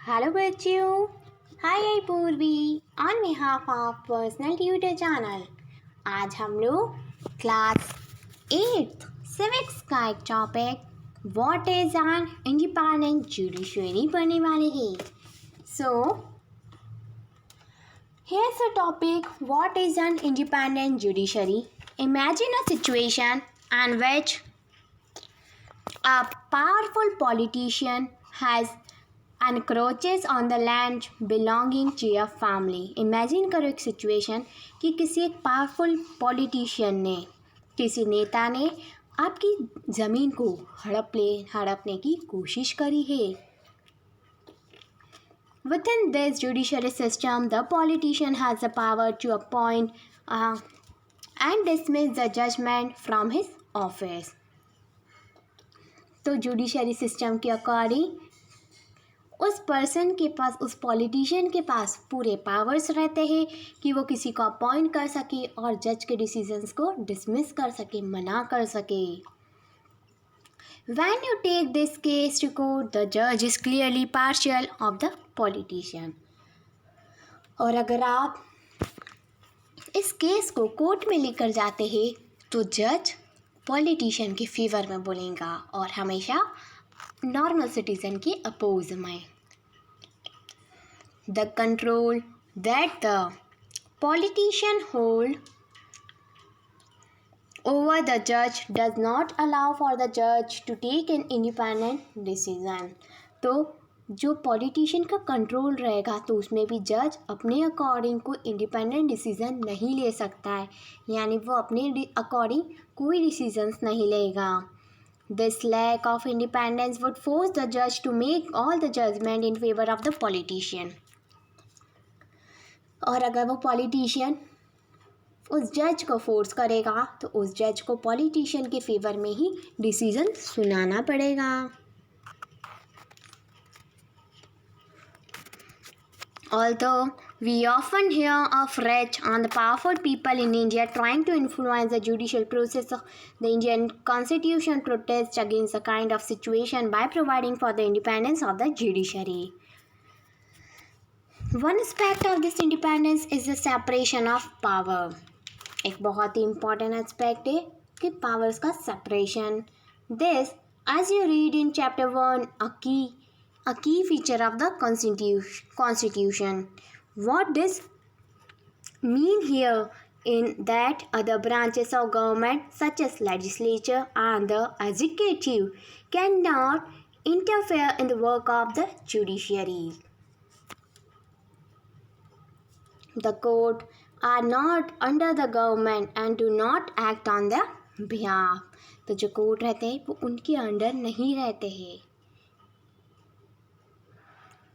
Hello बच्चों, Hi I पूर्वी on behalf of Personal Tutor Channel। आज हम लोग क्लास 8 सिविक्स का एक topic what is an independent judiciary पढ़ने वाले हैं। सो here's the topic what is an independent judiciary। Imagine a situation in which a powerful politician has encroaches on the land belonging to your family। Imagine करो एक situation कि किसी एक powerful politician ने, किसी नेता ने आपकी ज़मीन को हड़पने की कोशिश करी है। Within this judiciary system, the politician has the power to appoint and dismiss the judgment from his office। तो जुडिशरी सिस्टम के अकॉर्डिंग उस पर्सन के पास, उस पॉलिटिशियन के पास पूरे पावर्स रहते हैं कि वो किसी को अपॉइंट कर सके और जज के डिसीजंस को डिसमिस कर सके, मना कर सके। When you take this case to court, the judge is clearly partial of the politician। और अगर आप इस केस को कोर्ट में लेकर जाते हैं तो जज पॉलिटिशियन के फेवर में बोलेगा और हमेशा नॉर्मल सिटीजन के अपोज में। The control that the politician hold over the judge does not allow for the judge to take an independent decision। तो जो पॉलिटिशियन का कंट्रोल रहेगा तो उसमें भी जज अपने अकॉर्डिंग कोई इंडिपेंडेंट डिसीजन नहीं ले सकता है, यानी वो अपने अकॉर्डिंग कोई डिसीजंस नहीं लेगा। This lack of independence would force the judge to make all the judgment in favor of the politician। और अगर वो पॉलिटिशियन उस जज को फोर्स करेगा तो उस जज को पॉलिटिशियन के फेवर में ही डिसीजन सुनाना पड़ेगा। Although we often hear of rich and powerful people in India trying to influence the judicial process, the Indian Constitution protests against the kind of situation by providing for the independence of the judiciary। One aspect of this independence is the separation of power। एक बहुत ही important aspect है कि powers का separation। This, as you read in chapter 1, a key feature of the constitution। What does mean here in that other branches of government such as legislature and the executive cannot interfere in the work of the judiciary। The court are not under the government and do not act on their behalf। तो जो court रहते हैं वो उनके under नहीं रहते हैं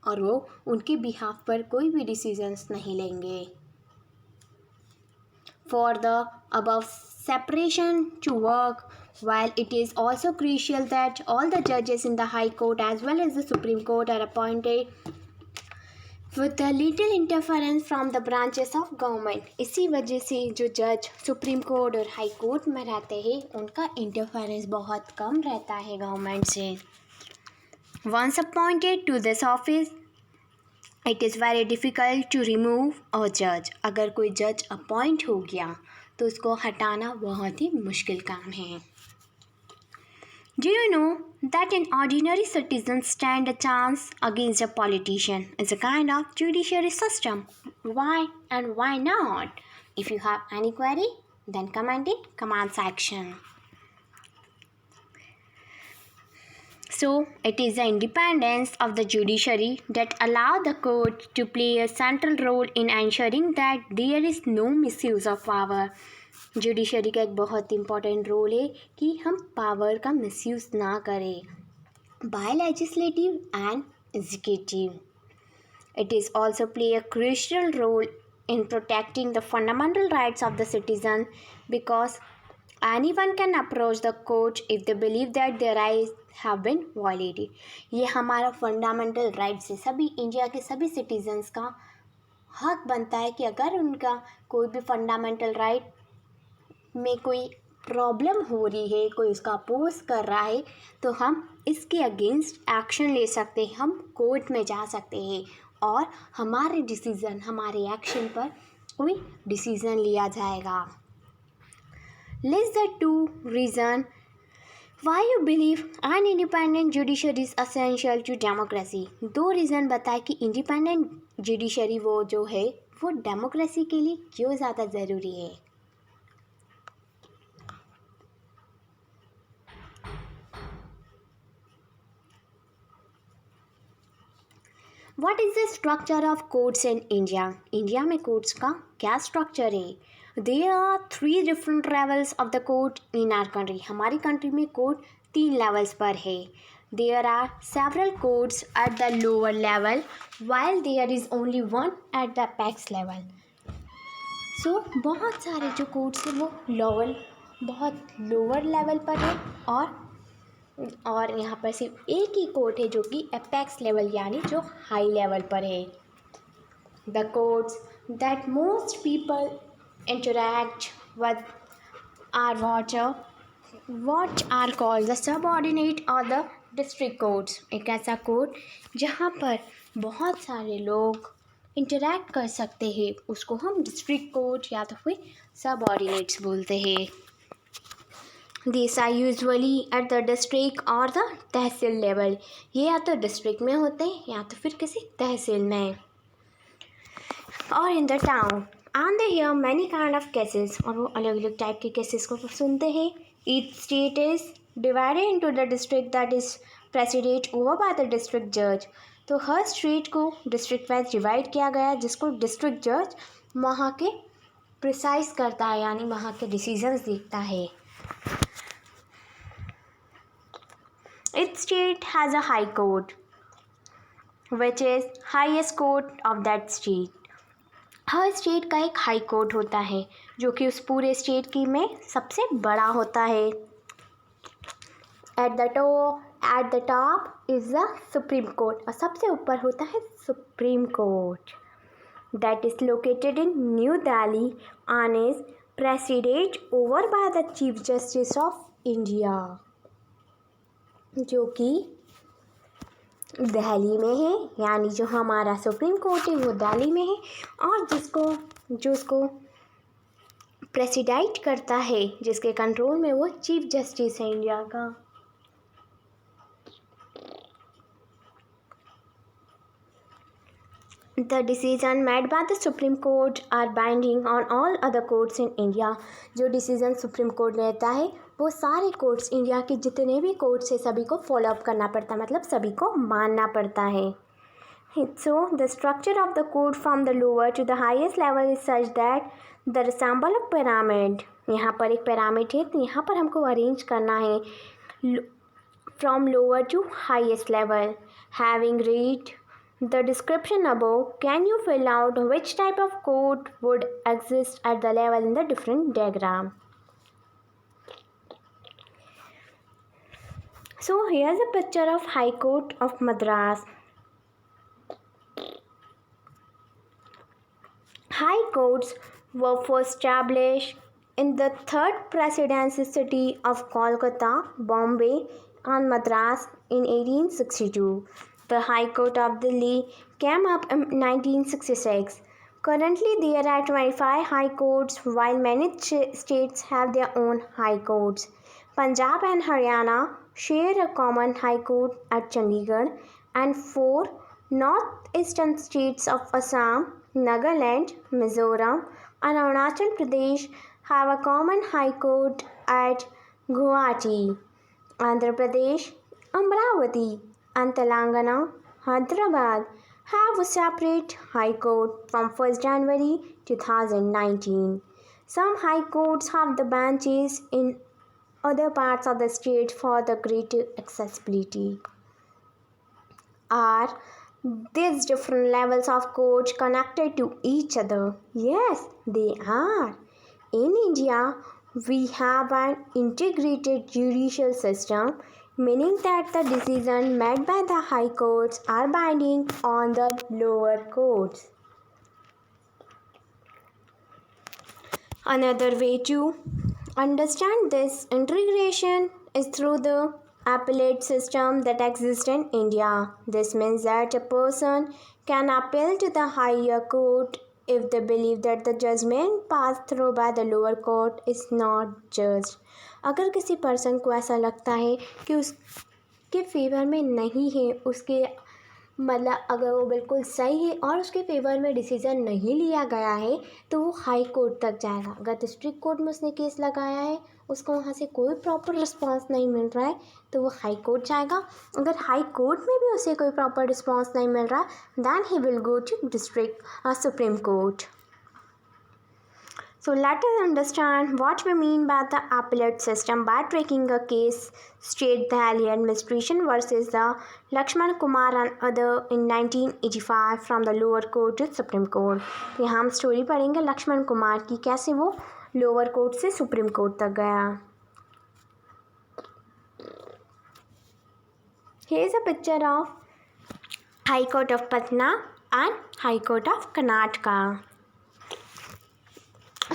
और वो उनके बिहाफ पर कोई भी डिसीजंस नहीं लेंगे। For the above separation to work, while it is also crucial that all the judges in the High Court as well as the Supreme Court are appointed with a little interference from the branches of government। इसी वजह से जो जज supreme court और high court में रहते हैं उनका इंटरफेरेंस बहुत कम रहता है गवर्नमेंट से। Once appointed to this office, it is very difficult to remove a judge। अगर कोई जज अपॉइंट हो गया तो उसको हटाना बहुत ही मुश्किल काम है। Do you know that an ordinary citizen stand a chance against a politician is a kind of judiciary system? Why and why not? If you have any query, then comment in comment section। So, it is the independence of the judiciary that allow the court to play a central role in ensuring that there is no misuse of power। Judiciary का एक बहुत important role है कि हम power का misuse ना करें by legislative and executive. It is also play a crucial role in protecting the fundamental rights of the citizen because anyone can approach the court if they believe that their rights have been violated. ये हमारा fundamental rights है, सभी India के सभी citizens का हक बनता है कि अगर उनका कोई भी फंडामेंटल राइट में कोई प्रॉब्लम हो रही है, कोई उसका अपोज कर रहा है, तो हम इसके अगेंस्ट एक्शन ले सकते हैं, हम कोर्ट में जा सकते हैं और हमारे डिसीज़न, हमारे एक्शन पर कोई डिसीज़न लिया जाएगा। List the 2 reason why you believe an independent judiciary is essential to democracy. 2 reason बताए कि इंडिपेंडेंट जुडिशरी वो जो है वो डेमोक्रेसी के लिए क्यों ज़्यादा ज़रूरी है। What is the structure of courts in India? India में कोर्ट्स का क्या स्ट्रक्चर है? There are 3 different levels of the court in our country. हमारी कंट्री में कोर्ट 3 लेवल्स पर है. There are several courts at the lower level while there is only one at the apex level. So बहुत सारे जो courts हैं वो बहुत लोअर लेवल पर है और यहाँ पर सिर्फ एक ही कोर्ट है जो कि एपेक्स लेवल यानी जो हाई लेवल पर है. The courts that most people interact with are what are called the subordinate और द डिस्ट्रिक्ट कोर्ट्स. एक ऐसा कोर्ट जहाँ पर बहुत सारे लोग इंटरैक्ट कर सकते हैं उसको हम डिस्ट्रिक्ट कोर्ट या तो फिर सबऑर्डिनेट्स बोलते हैं. These are usually at the district or the tehsil level. ये या तो डिस्ट्रिक्ट में होते हैं या तो फिर किसी तहसील में. और in the town and they hear many kind of cases. और वो अलग अलग टाइप के केसेस को सुनते हैं. Each state is divided into the district that is presided over by the district judge. तो हर स्टेट को डिस्ट्रिक्ट वाइज डिवाइड किया गया जिसको डिस्ट्रिक्ट जज वहाँ के प्रिसाइज करता है यानी वहाँ के डिसीजंस देखता है. Each state has a high court, which is highest court of that state. Her state का एक हाई कोर्ट होता है जो कि उस पूरे स्टेट की में सबसे बड़ा होता है. At the top is the Supreme Court. और सबसे ऊपर होता है supreme court. That is located in New Delhi and is presided over by the Chief Justice of India. जो कि दिल्ली में है यानी जो हमारा सुप्रीम कोर्ट है वो दिल्ली में है और जो उसको प्रेसिडाइट करता है जिसके कंट्रोल में वो चीफ जस्टिस है इंडिया का. The decision made by the Supreme Court are binding on all other courts in India. जो डिसीजन सुप्रीम कोर्ट लेता है वो सारे कोर्ट्स इंडिया के जितने भी कोर्ट्स है सभी को फॉलो अप करना पड़ता है मतलब सभी को मानना पड़ता है. So the structure of the court from the lower to the highest level is such that the resemble of pyramid. यहाँ पर एक पिरामिड है तो यहाँ पर हमको अरेंज करना है from lower to highest level. Having read the description above, can you fill out which type of court would exist at the level in the different diagram? So here's a picture of High Court of Madras. High courts were first established in the third presidency city of Kolkata, Bombay and Madras in 1862. The High Court of Delhi came up in 1966. Currently, there are 25 high courts, while many states have their own high courts. Punjab and Haryana share a common high court at Chandigarh, and 4 northeastern states of Assam, Nagaland, Mizoram, and Arunachal Pradesh have a common high court at Guwahati. Andhra Pradesh, Amravati, and Telangana, Hyderabad have a separate high court from 1st January 2019. Some high courts have the benches in other parts of the state for the greater accessibility. Are these different levels of courts connected to each other? Yes, they are. In India, we have an integrated judicial system, meaning that the decisions made by the high courts are binding on the lower courts. Another way to Understand this integration is through the appellate system that exists in India. This means that a person can appeal to the higher court if they believe that the judgment passed through by the lower court is not just. अगर किसी person को ऐसा लगता है कि उसके favour में नहीं है, उसके मतलब अगर वो बिल्कुल सही है और उसके फेवर में डिसीज़न नहीं लिया गया है तो वो हाई कोर्ट तक जाएगा. अगर डिस्ट्रिक्ट कोर्ट में उसने केस लगाया है, उसको वहाँ से कोई प्रॉपर रिस्पांस नहीं मिल रहा है तो वो हाई कोर्ट जाएगा. अगर हाई कोर्ट में भी उसे कोई प्रॉपर रिस्पांस नहीं मिल रहा then he will go to district supreme court. So let us understand what we mean by the appellate system by taking a case State Delhi administration versus the Lakshman Kumar and other in 1985 from the lower court to Supreme Court. यहाँ हम story पढ़ेंगे लक्ष्मण कुमार की, कैसे वो lower court से supreme court तक गया. Here is a picture of High Court of Patna and High Court of Karnataka.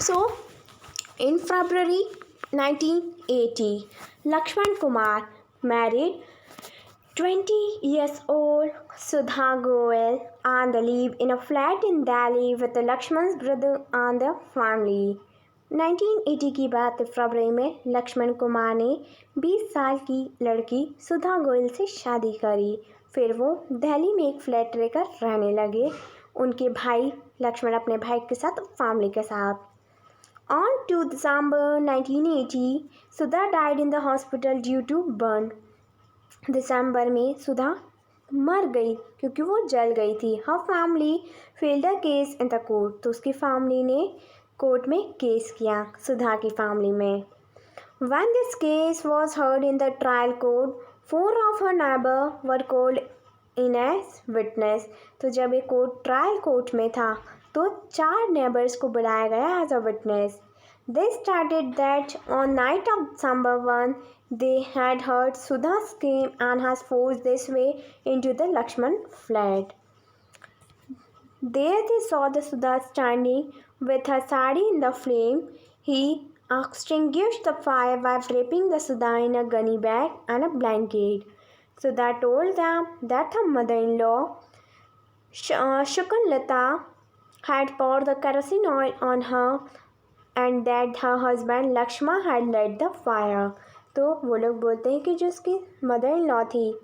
So, in February 1980, Lakshman Kumar married 20 years old Sudha Goel and they live in a flat in Delhi with Lakshman's brother and the family. 1980 की बात है. फरवरी में लक्ष्मण कुमार ने 20 साल की लड़की सुधा गोयल से शादी करी. फिर वो दिल्ली में एक फ्लैट लेकर रहने लगे, उनके भाई लक्ष्मण अपने भाई के साथ, फैमिली के साथ. On 2 December 1980, Sudha died in the hospital due to burn. दिसंबर में सुधा मर गई क्योंकि वो जल गई थी. Her family filed a case in the court. तो उसकी फैमिली ने कोर्ट में केस किया सुधा की फैमिली में. When this case was heard in the trial court, 4 of her neighbors were called in as witness. तो जब ये कोर्ट ट्रायल कोर्ट में था तो 4 नेबर्स को बुलाया गया as a witness. They stated that on night of December 1, they had heard Sudha scream and has forced this way into the Lakshman flat. There they saw the Sudha standing with her sari in the flame. He extinguished the fire by wrapping the Sudha in a gunny bag and a blanket. Sudha told them that her mother-in-law, Shukunlata, had poured the kerosene oil on her and that her husband Lakshma had lit the fire. तो वो लोग बोलते हैं कि जो उसकी mother in law थी,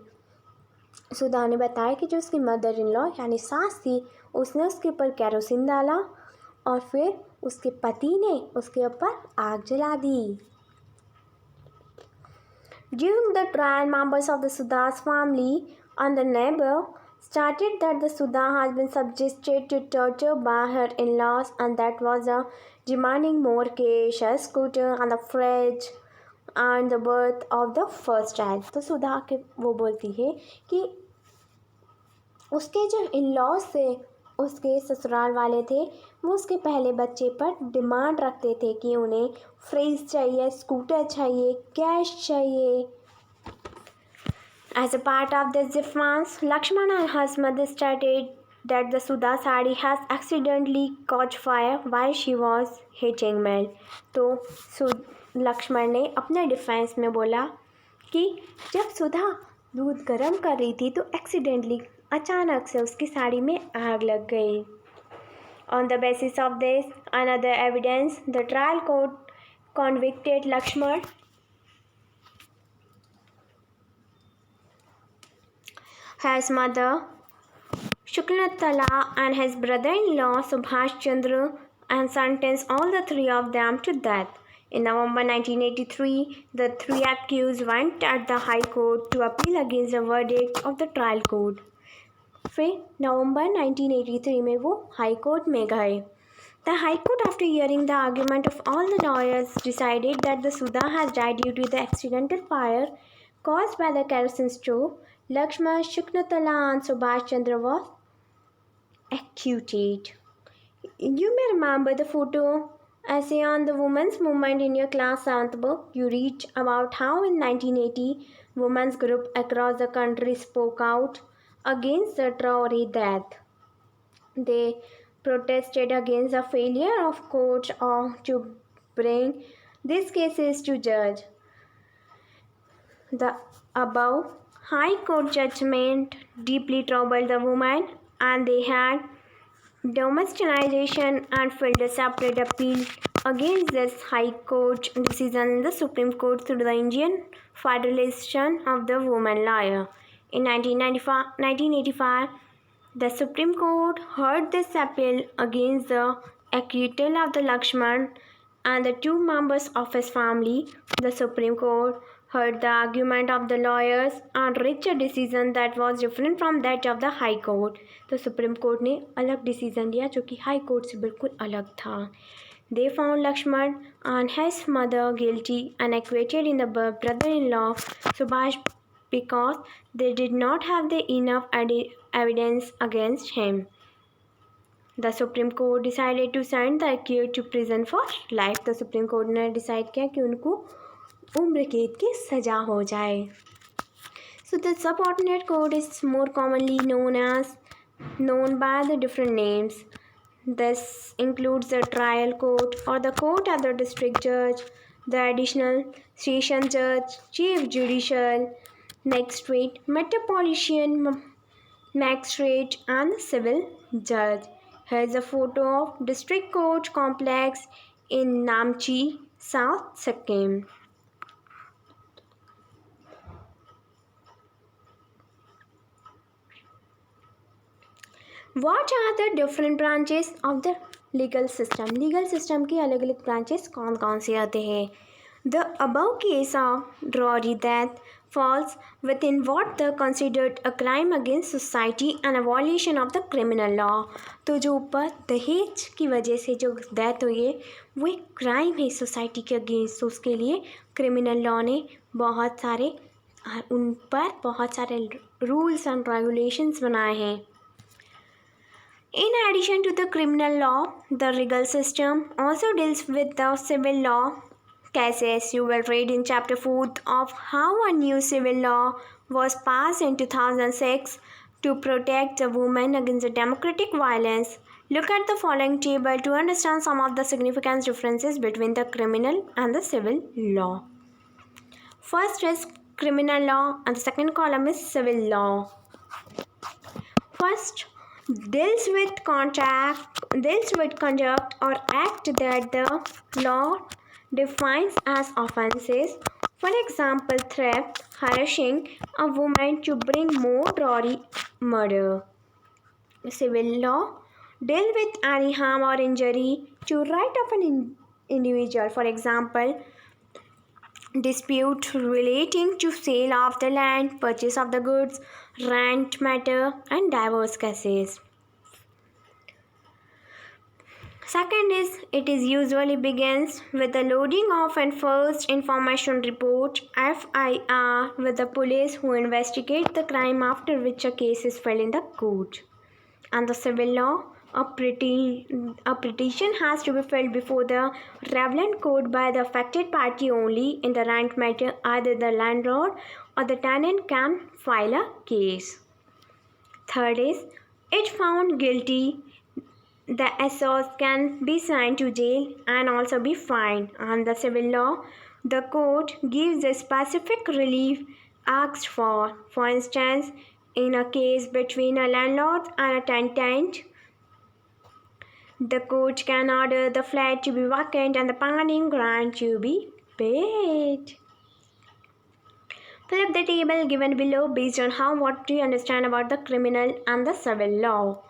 सुधा ने बताया कि जो उसकी मदर इन लॉ यानी सास थी, उसने उसके ऊपर केरोसिन डाला और फिर उसके पति ने उसके ऊपर आग जला दी. During the trial, members of the Sudha's family and the neighbor stated that the Sudha has been subjected to torture by her in-laws and that was demanding more cash, a scooter and a fridge and the birth of the first child. तो सुधा के वो बोलती है कि उसके जो in-laws थे, उसके ससुराल वाले थे, वो उसके पहले बच्चे पर डिमांड रखते थे कि उन्हें फ्रिज चाहिए, स्कूटर चाहिए, कैश चाहिए. As a part of this defense, Lakshman and his mother stated that the Sudha sari has accidentally caught fire while she was heating milk. तो लक्ष्मण ने अपने डिफेंस में बोला कि जब सुधा दूध गर्म कर रही थी तो एक्सीडेंटली अचानक से उसकी साड़ी में आग लग गई. On the basis of this and other evidence, the trial court convicted Lakshman his mother Shuklatala and his brother-in-law Subhash Chandra and sentenced all the 3 of them to death. In November 1983, the 3 accused went at the High Court to appeal against the verdict of the trial court. फिर नवंबर 1983 में वो high court में गए. The High Court, after hearing the argument of all the lawyers, decided that the Sudha has died due to the accidental fire caused by the kerosene stove. Lakshman, Shuklatala and Subhash Chandra was acquitted. You may remember the photo essay on the women's movement in your class 7th book. You read about how in 1980, women's groups across the country spoke out against the Traore death. They protested against the failure of courts to bring this case is to judge. The above High Court judgment deeply troubled the women, and they had domesticization and filed a separate appeal against this High Court decision in the Supreme Court through the Indian Federation of the Women Lawyer. In 1985, the Supreme Court heard this appeal against the acquittal of the Lakshman and the two members of his family. The Supreme Court heard the argument of the lawyers and reached a decision that was different from that of the High Court. तो supreme court ने अलग decision दिया जो कि high court से बिल्कुल अलग था. They found Lakshman and his mother guilty and acquitted in the brother-in-law Subhash because they did not have the enough evidence against him. The Supreme Court decided to send the accused to prison for life. तो supreme court ने decide किया कि उनको उम्र कैद की सजा हो जाए. So the subordinate court is more commonly known by the different names. This includes the trial court or the court of the district judge, the additional session judge, chief judicial magistrate, metropolitan magistrate, and the civil judge. Here is a photo of district court complex in Namchi, South Sikkim. What are the different branches of the legal system? Legal system की अलग अलग branches कौन कौन से आते हैं? The above case of Rory death falls within what the considered a crime against society and a violation of the criminal law. तो जो ऊपर दहेज की वजह से जो डेथ हुई है वो एक क्राइम है सोसाइटी के अगेंस्ट. तो उसके लिए क्रिमिनल लॉ ने उन पर बहुत सारे रूल्स एंड रेगुलेशंस बनाए हैं. In addition to the criminal law, the legal system also deals with the civil law cases. You will read in chapter 4 of how a new civil law was passed in 2006 to protect the women against the democratic violence. Look at the following table to understand some of the significant differences between the criminal and the civil law. First is criminal law and the second column is civil law. First deals with conduct or act that the law defines as offenses. For example, theft, harassing a woman to bring more robbery, murder. Civil law deal with any harm or injury to right of an individual. For example, dispute relating to sale of the land, purchase of the goods, rent matter, and divorce cases. Second is, it is usually begins with the loading of an first information report (FIR) with the police who investigate the crime, after which a case is filed in the court. And the civil law, a petition has to be filed before the relevant court by the affected party only. In the rent matter, either the landlord or the tenant can file a case. Third is, if found guilty, the accused can be sent to jail and also be fined. And the civil law, the court gives the specific relief asked for. For instance, in a case between a landlord and a tenant, the court can order the flat to be vacant and the pending grant to be paid. Fill up the table given below based on what do you understand about the criminal and the civil law.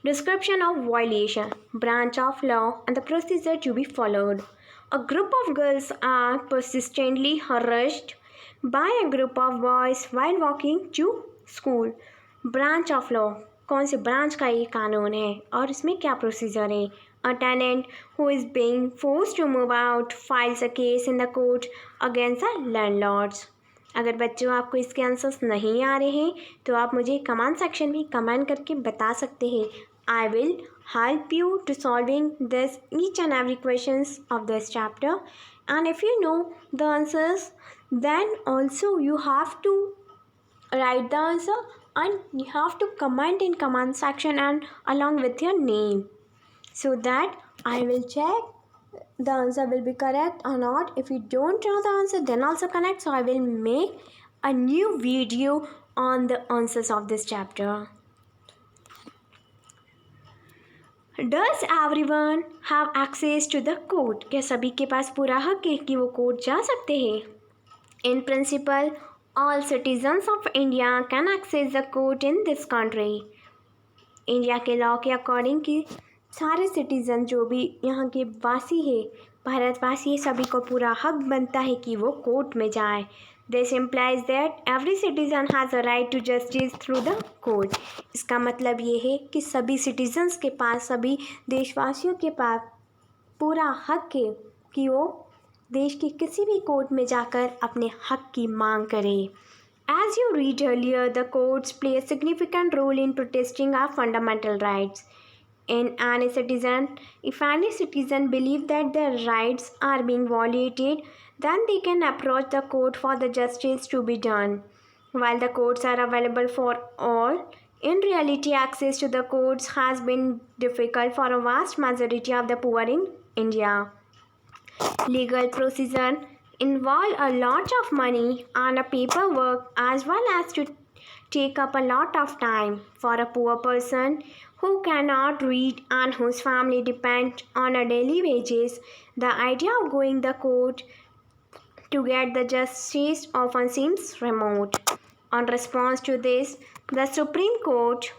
Description of violation, branch of law, and the procedure to be followed. A group of girls are persistently harassed by a group of boys while walking to school. Branch of law, कौन से branch का ये कानून है और इसमें क्या procedure है. A tenant who is being forced to move out files a case in the court against the landlords. अगर बच्चों आपको इसके आंसर्स नहीं आ रहे हैं तो आप मुझे कमेंट सेक्शन में कमेंट करके बता सकते हैं. I will help you to solving this each and every questions of this chapter, and if you know the answers, then also you have to write the answer and you have to comment in comment section and along with your name, so that I will check the answer will be correct or not. If you don't know the answer, then also connect. So I will make a new video on the answers of this chapter. Does everyone have access to the court? क्या सभी के पास पूरा हक है कि वो court जा सकते हैं? In principle, all citizens of India can access the court in this country. India के लॉ के अकॉर्डिंग कि सारे सिटीज़न जो भी यहाँ के वासी है, भारतवासी, सभी को पूरा हक बनता है कि वो कोर्ट में जाए. This implies that every citizen has a right to justice through the court. इसका मतलब ये है कि सभी सिटीजन्स के पास, सभी देशवासियों के पास पूरा हक है कि वो देश के किसी भी कोर्ट में जाकर अपने हक की मांग करें. As you read earlier, the courts play a significant role in protesting our fundamental rights. If any citizen believes that their rights are being violated, then they can approach the court for the justice to be done. While the courts are available for all, in reality, access to the courts has been difficult for a vast majority of the poor in India. Legal procedure involve a lot of money and a paperwork as well as to take up a lot of time for a poor person who cannot read and whose family depend on a daily wages. The idea of going the court to get the justice often seems remote. In response to this, the Supreme Court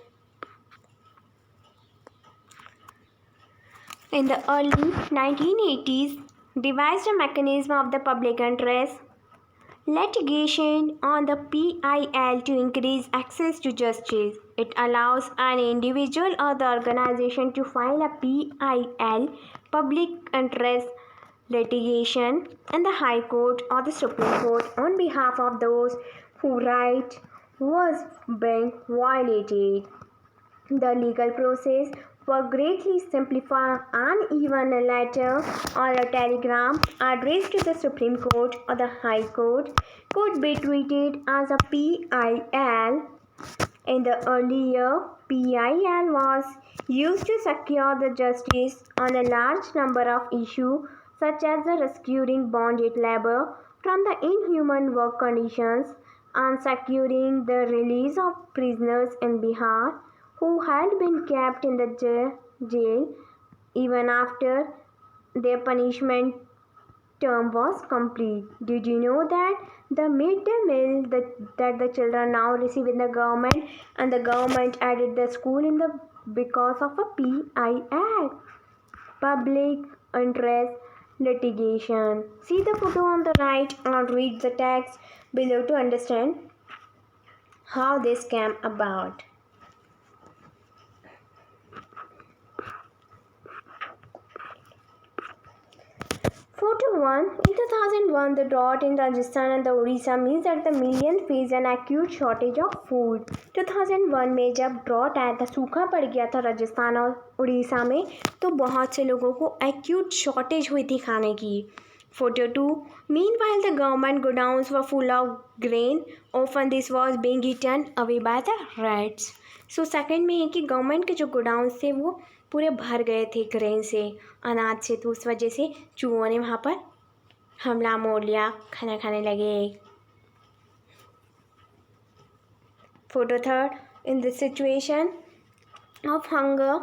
in the early 1980s devised a mechanism of the public interest litigation on the PIL to increase access to justice. It allows an individual or the organization to file a PIL, public interest litigation, in the High Court or the Supreme Court on behalf of those whose right was being violated. The legal process was greatly simplified, and even a letter or a telegram addressed to the Supreme Court or the High Court could be treated as a PIL. In the early year, PIL was used to secure the justice on a large number of issues such as the rescuing bonded labor from the inhuman work conditions and securing the release of prisoners in Bihar who had been kept in the jail even after their punishment term was complete. Did you know that the midday meal that the children now receive in the government, and the government added the school in the because of a PIL, public interest litigation. See the photo on the right and read the text below to understand how this came about. Photo 1. In 2001, the drought in Rajasthan and the Odisha means that the millions face an acute shortage of food. 2001 में जब drought आया था, सूखा पड़ गया था राजस्थान और उड़ीसा में, तो बहुत से लोगों को एक्यूट शॉर्टेज हुई थी खाने की. Photo 2. Meanwhile, the government godowns were full of grain. Often this was being eaten away by the rats. So second में है कि गवर्नमेंट के जो गोडाउन्स थे वो पूरे भर गए थे ग्रेन से, अनाज से, तो उस वजह से चूहों ने वहाँ पर हमला मोड़ लिया, खाना खाने लगे. Photo 3. In this situation of hunger,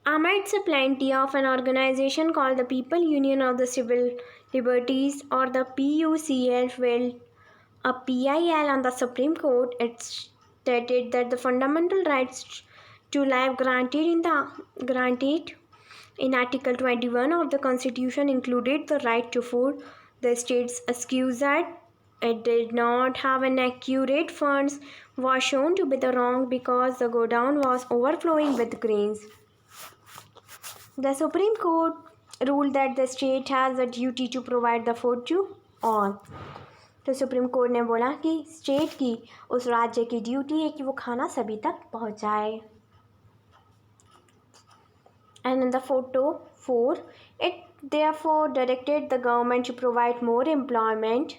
amidst the plenty of an organization called the People Union of the Civil Liberties or the PUCL filed a PIL on the Supreme Court. It stated that the fundamental rights to life granted in Article 21 of the Constitution included the right to food. The state's excuse that it did not have an accurate funds was shown to be the wrong because the godown was overflowing with grains. The Supreme Court ruled that the state has a duty to provide the food to all. तो supreme court ने बोला कि state की, उस राज्य की duty है कि वो खाना सभी तक पहुंचाए. And in the photo 4, it therefore directed the government to provide more employment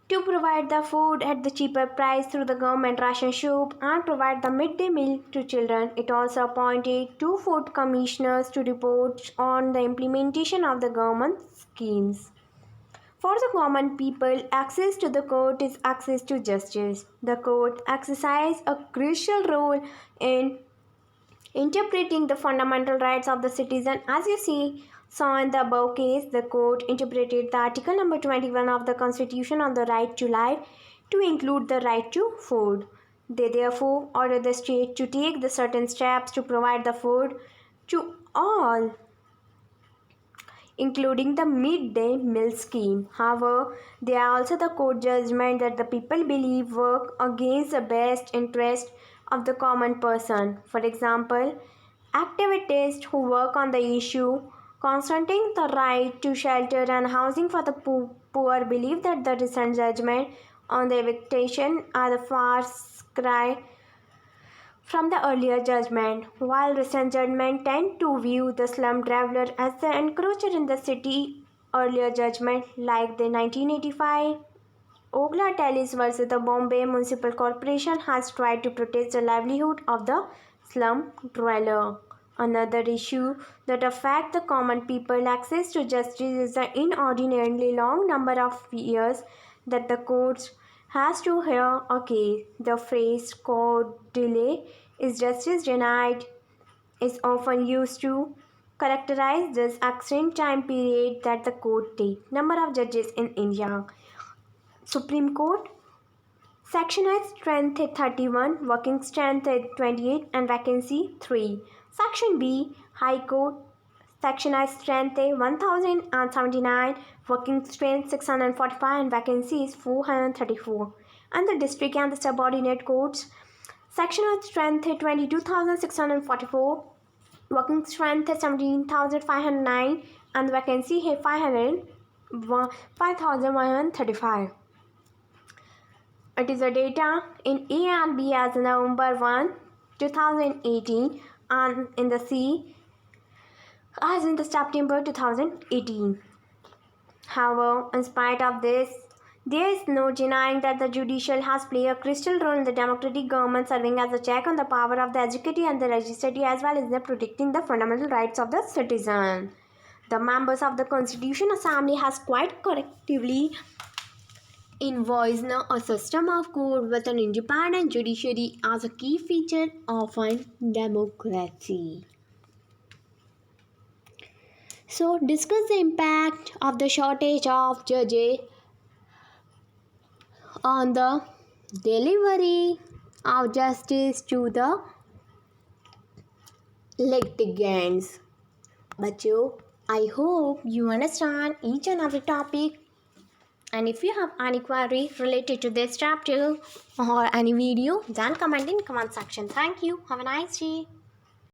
to provide the food at the cheaper price through the government ration shop and provide the midday meal to children. It also appointed 2 food commissioners to report on the implementation of the government schemes. For the common people, access to the court is access to justice. The court exercises a crucial role in interpreting the fundamental rights of the citizen. As you saw in the above case, the court interpreted the article number 21 of the Constitution on the right to life to include the right to food. They therefore order the state to take the certain steps to provide the food to all, including the midday meal scheme. However, there are also the court judgment that the people believe work against the best interest of the common person. For example, activists who work on the issue concerning the right to shelter and housing for the poor believe that the recent judgment on the eviction are the far cry from the earlier judgment, while recent judgments tend to view the slum dweller as the encroacher in the city. Earlier judgment, like the 1985 Ogla Tallis versus the Bombay Municipal Corporation, has tried to protect the livelihood of the slum dweller. Another issue that affects the common people access to justice is the inordinately long number of years that the courts has to hear a case. The phrase court delay is justice denied is often used to characterize this extreme time period that the court takes. Number of judges in India. Supreme Court sectionized strength 31, working strength 28 and vacancy 3. Section B High Court sectionized strength 1079, working strength 645 and vacancy is 434. And the district and the subordinate courts sectional strength 22,644, working strength 17,509 and vacancy 5,135. It is the data in A and B as November 1, 2018 and in the C as in the September 2018. However, in spite of this, there is no denying that the judicial has played a crucial role in the democratic government, serving as a check on the power of the executive and the legislature as well as the protecting the fundamental rights of the citizen. The members of the Constitution Assembly has quite collectively envisaged a system of court with an independent judiciary as a key feature of a democracy. So, discuss the impact of the shortage of judges on the delivery of justice to the litigants. Bachcho, I hope you understand each and every topic. And if you have any query related to this chapter or any video, then comment in comment section. Thank you. Have a nice day.